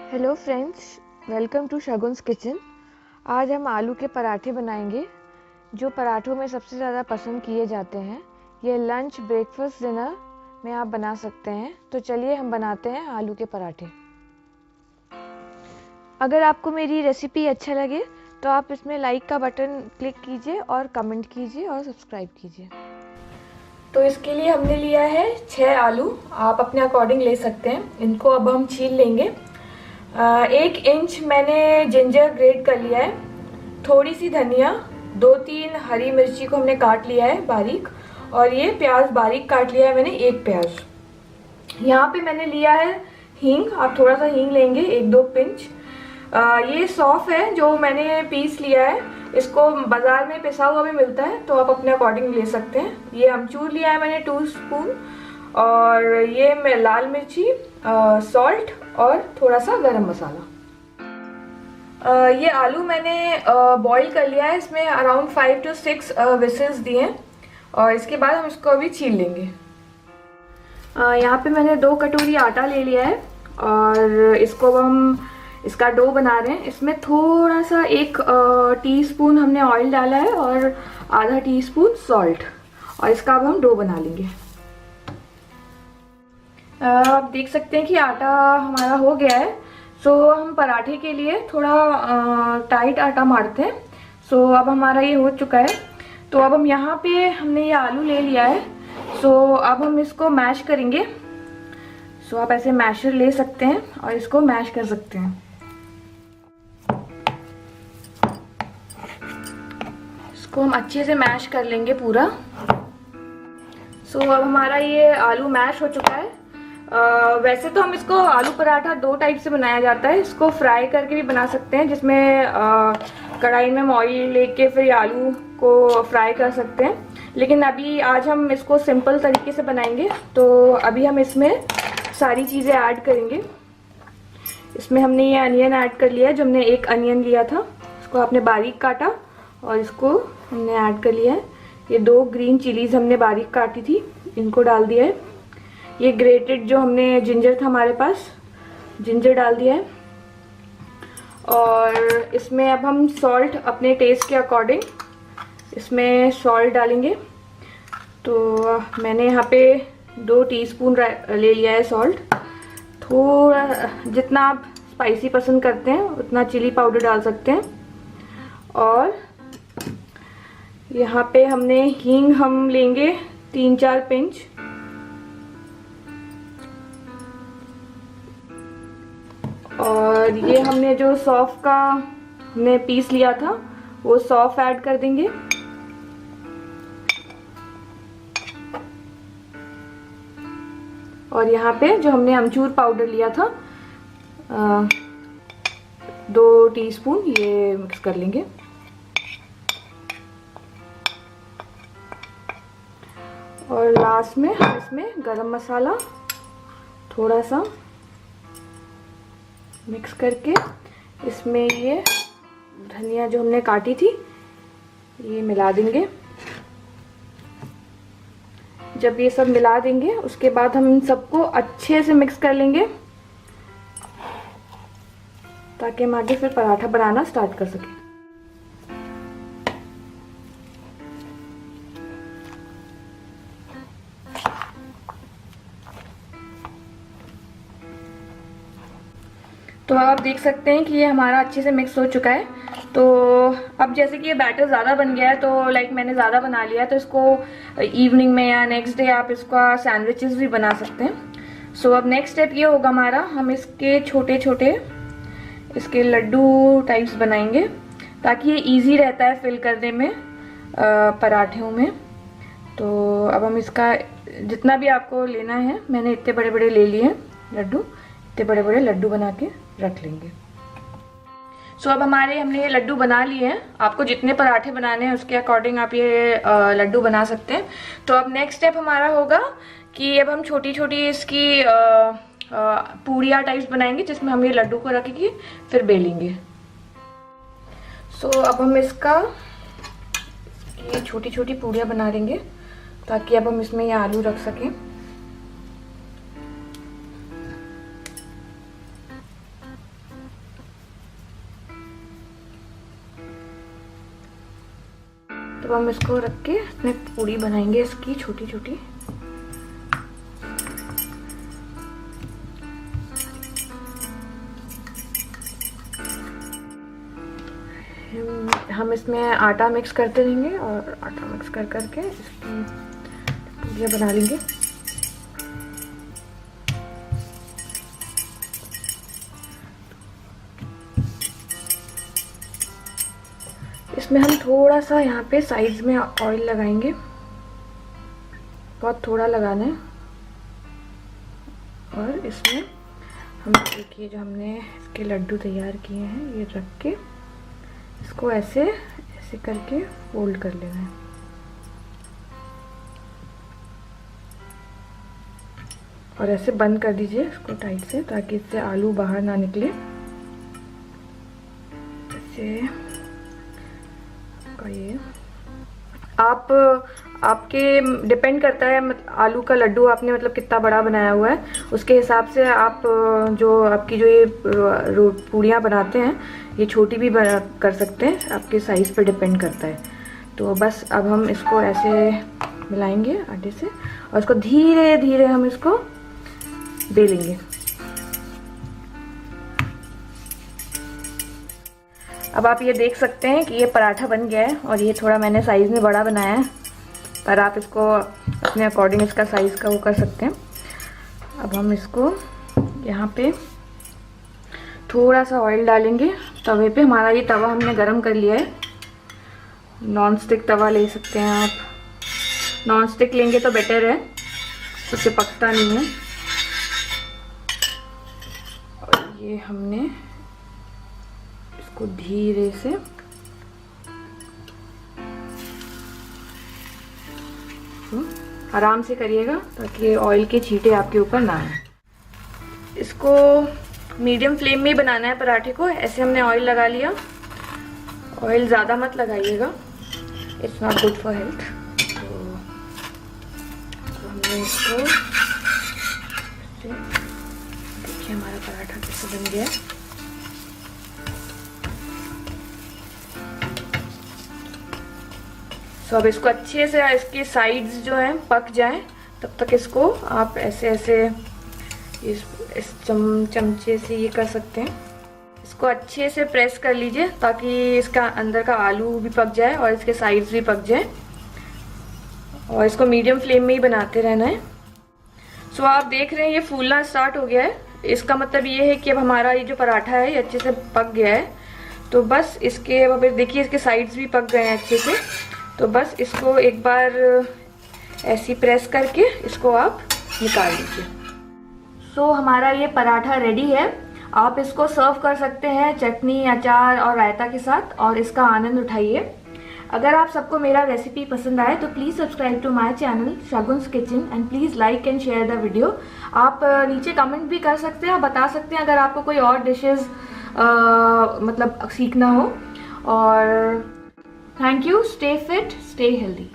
Hello friends, welcome to Shagun's kitchen. आज हम आलू के पराठे बनाएंगे जो पराठों में सबसे ज़्यादा पसंद किए जाते हैं। ये लंच, ब्रेकफास्ट, डिनर में आप बना सकते हैं। तो चलिए हम बनाते हैं आलू के पराठे। अगर आपको मेरी रेसिपी अच्छा लगे तो आप इसमें लाइक का बटन क्लिक कीजिए और कमेंट कीजिए और सब्सक्राइब कीजिए। तो इसके लिए हमने लिया है 6 आलू, आप अपने अकॉर्डिंग ले सकते हैं। इनको अब हम छील लेंगे। 1 इंच मैंने जिंजर ग्रेट कर लिया है, थोड़ी सी धनिया, 2-3 हरी मिर्ची को हमने काट लिया है बारीक, और ये प्याज बारीक काट लिया है मैंने 1 प्याज। यहाँ पे मैंने लिया है हींग, आप थोड़ा सा हींग लेंगे, 1-2 पिंच। ये सौंफ है जो मैंने पीस लिया है, इसको बाजार में पिसा हुआ भी मिलता है तो आप अपने अकॉर्डिंग ले सकते हैं। ये अमचूर लिया है मैंने 2 स्पून, और ये मैं लाल मिर्ची, सॉल्ट और थोड़ा सा गरम मसाला। ये आलू मैंने बॉईल कर लिया है, इसमें अराउंड 5 to 6 विसल्स दिए हैं, और इसके बाद हम इसको अभी छील लेंगे। यहाँ पे मैंने 2 कटोरी आटा ले लिया है, और इसको हम इसका डो बना रहे हैं। इसमें थोड़ा सा 1 टीस्पून हमने ऑयल डाला है और आधा टीस्पून सॉल्ट, और इसका अब हम डो बना लेंगे। आप देख सकते हैं कि आटा हमारा हो गया है। सो हम पराठे के लिए थोड़ा टाइट आटा मारते हैं। सो अब हमारा ये हो चुका है। तो अब हम यहाँ पे हमने ये आलू ले लिया है। सो अब हम इसको मैश करेंगे। सो आप ऐसे मैशर ले सकते हैं और इसको मैश कर सकते हैं। इसको हम अच्छे से मैश कर लेंगे पूरा। सो अब हमारा ये आलू मैश हो चुका है। वैसे तो हम इसको आलू पराठा 2 टाइप से बनाया जाता है। इसको फ्राई करके भी बना सकते हैं, जिसमें कढ़ाई में ऑयल लेके फिर आलू को फ्राई कर सकते हैं, लेकिन अभी आज हम इसको सिंपल तरीके से बनाएंगे। तो अभी हम इसमें सारी चीज़ें ऐड करेंगे। इसमें हमने ये अनियन ऐड कर लिया है, जो हमने 1 अनियन लिया था, इसको आपने बारीक काटा और इसको हमने ऐड कर लिया है। ये 2 ग्रीन चिलीज हमने बारीक काटी थी, इनको डाल दिया है। ये ग्रेटेड जो हमने जिंजर था हमारे पास, जिंजर डाल दिया है। और इसमें अब हम सॉल्ट अपने टेस्ट के अकॉर्डिंग इसमें सॉल्ट डालेंगे। तो मैंने यहाँ पे 2 टीस्पून ले लिया है सॉल्ट। थोड़ा जितना आप स्पाइसी पसंद करते हैं उतना चिली पाउडर डाल सकते हैं। और यहाँ पे हमने हींग हम लेंगे 3-4 पिंच। और ये हमने जो सौंफ का हमने पीस लिया था वो सौंफ ऐड कर देंगे। और यहाँ पे जो हमने अमचूर पाउडर लिया था 2 टीस्पून, ये मिक्स कर लेंगे। और लास्ट में हम इसमें गरम मसाला थोड़ा सा मिक्स करके इसमें ये धनिया जो हमने काटी थी ये मिला देंगे। जब ये सब मिला देंगे उसके बाद हम इन सबको अच्छे से मिक्स कर लेंगे, ताकि हम आगे फिर पराठा बनाना स्टार्ट कर सकें। तो आप देख सकते हैं कि ये हमारा अच्छे से मिक्स हो चुका है। तो अब जैसे कि ये बैटर ज़्यादा बन गया है, तो लाइक मैंने ज़्यादा बना लिया है, तो इसको इवनिंग में या नेक्स्ट डे आप इसका सैंडविचेस भी बना सकते हैं। सो अब नेक्स्ट स्टेप ये होगा हमारा, हम इसके छोटे छोटे इसके लड्डू टाइप्स बनाएंगे, ताकि ये ईजी रहता है फिल करने में पराठों में। तो अब हम इसका जितना भी आपको लेना है, मैंने इतने बड़े बड़े ले लिए हैं लड्डू, इतने बड़े बड़े लड्डू बना के रख लेंगे। सो अब हमने ये लड्डू बना लिए हैं। आपको जितने पराठे बनाने हैं उसके अकॉर्डिंग आप ये लड्डू बना सकते हैं। तो अब नेक्स्ट स्टेप हमारा होगा कि अब हम छोटी छोटी इसकी पूड़ियाँ टाइप्स बनाएंगे, जिसमें हम ये लड्डू को रखेंगे फिर बेलेंगे। सो अब हम इसका ये छोटी छोटी पूड़ियाँ बना देंगे, ताकि अब हम इसमें ये आलू रख सकें। तो हम इसको रख के इसमें पूड़ी बनाएंगे इसकी छोटी छोटी। हम इसमें आटा मिक्स करते रहेंगे और आटा मिक्स कर करके इसकी पूड़ियाँ बना लेंगे। इसमें हम थोड़ा सा यहाँ पे साइड्स में ऑयल लगाएंगे, बहुत थोड़ा लगाना है। और इसमें हम देखिए जो हमने इसके लड्डू तैयार किए हैं ये रख के इसको ऐसे ऐसे करके फोल्ड कर लेना है। और ऐसे बंद कर दीजिए इसको टाइट से ताकि इससे आलू बाहर ना निकले। ऐसे ये आपके डिपेंड करता है आलू का लड्डू आपने मतलब कितना बड़ा बनाया हुआ है, उसके हिसाब से आप जो आपकी जो ये पूड़ियाँ बनाते हैं ये छोटी भी कर सकते हैं, आपके साइज़ पर डिपेंड करता है। तो बस अब हम इसको ऐसे मिलाएंगे आटे से और इसको धीरे धीरे हम इसको बेलेंगे। अब आप ये देख सकते हैं कि ये पराठा बन गया है और ये थोड़ा मैंने साइज़ में बड़ा बनाया है, पर आप इसको अपने अकॉर्डिंग इसका साइज़ का वो कर सकते हैं। अब हम इसको यहाँ पे थोड़ा सा ऑयल डालेंगे तवे पे। हमारा ये तवा हमने गरम कर लिया है, नॉन स्टिक तवा ले सकते हैं आप, नॉन स्टिक लेंगे तो बेटर है, उससे पकता नहीं है। और ये हमने को धीरे से आराम से करिएगा ताकि ऑयल के छींटे आपके ऊपर ना आए। इसको मीडियम फ्लेम में ही बनाना है पराठे को। ऐसे हमने ऑयल लगा लिया, ऑयल ज़्यादा मत लगाइएगा, it's not good for health. तो हमने इसको देखिए हमारा पराठा कैसे बन गया है। तो अब इसको अच्छे से इसके साइड्स जो हैं पक जाएं तब तक इसको आप ऐसे ऐसे इस चमचे से ये कर सकते हैं, इसको अच्छे से प्रेस कर लीजिए ताकि इसका अंदर का आलू भी पक जाए और इसके साइड्स भी पक जाए। और इसको मीडियम फ्लेम में ही बनाते रहना है। सो आप देख रहे हैं ये फूलना स्टार्ट हो गया है, इसका मतलब ये है कि अब हमारा ये जो पराठा है ये अच्छे से पक गया है। तो बस इसके अब देखिए इसके साइड्स भी पक गए हैं अच्छे से। तो बस इसको एक बार ऐसी प्रेस करके इसको आप निकाल लीजिए। सो हमारा ये पराठा रेडी है। आप इसको सर्व कर सकते हैं चटनी, अचार और रायता के साथ और इसका आनंद उठाइए। अगर आप सबको मेरा रेसिपी पसंद आए तो please subscribe to my channel Shagun's kitchen and please like and share the video. आप नीचे कमेंट भी कर सकते हैं और बता सकते हैं अगर आपको कोई और डिशेस मतलब सीखना हो। और thank you, stay fit, stay healthy.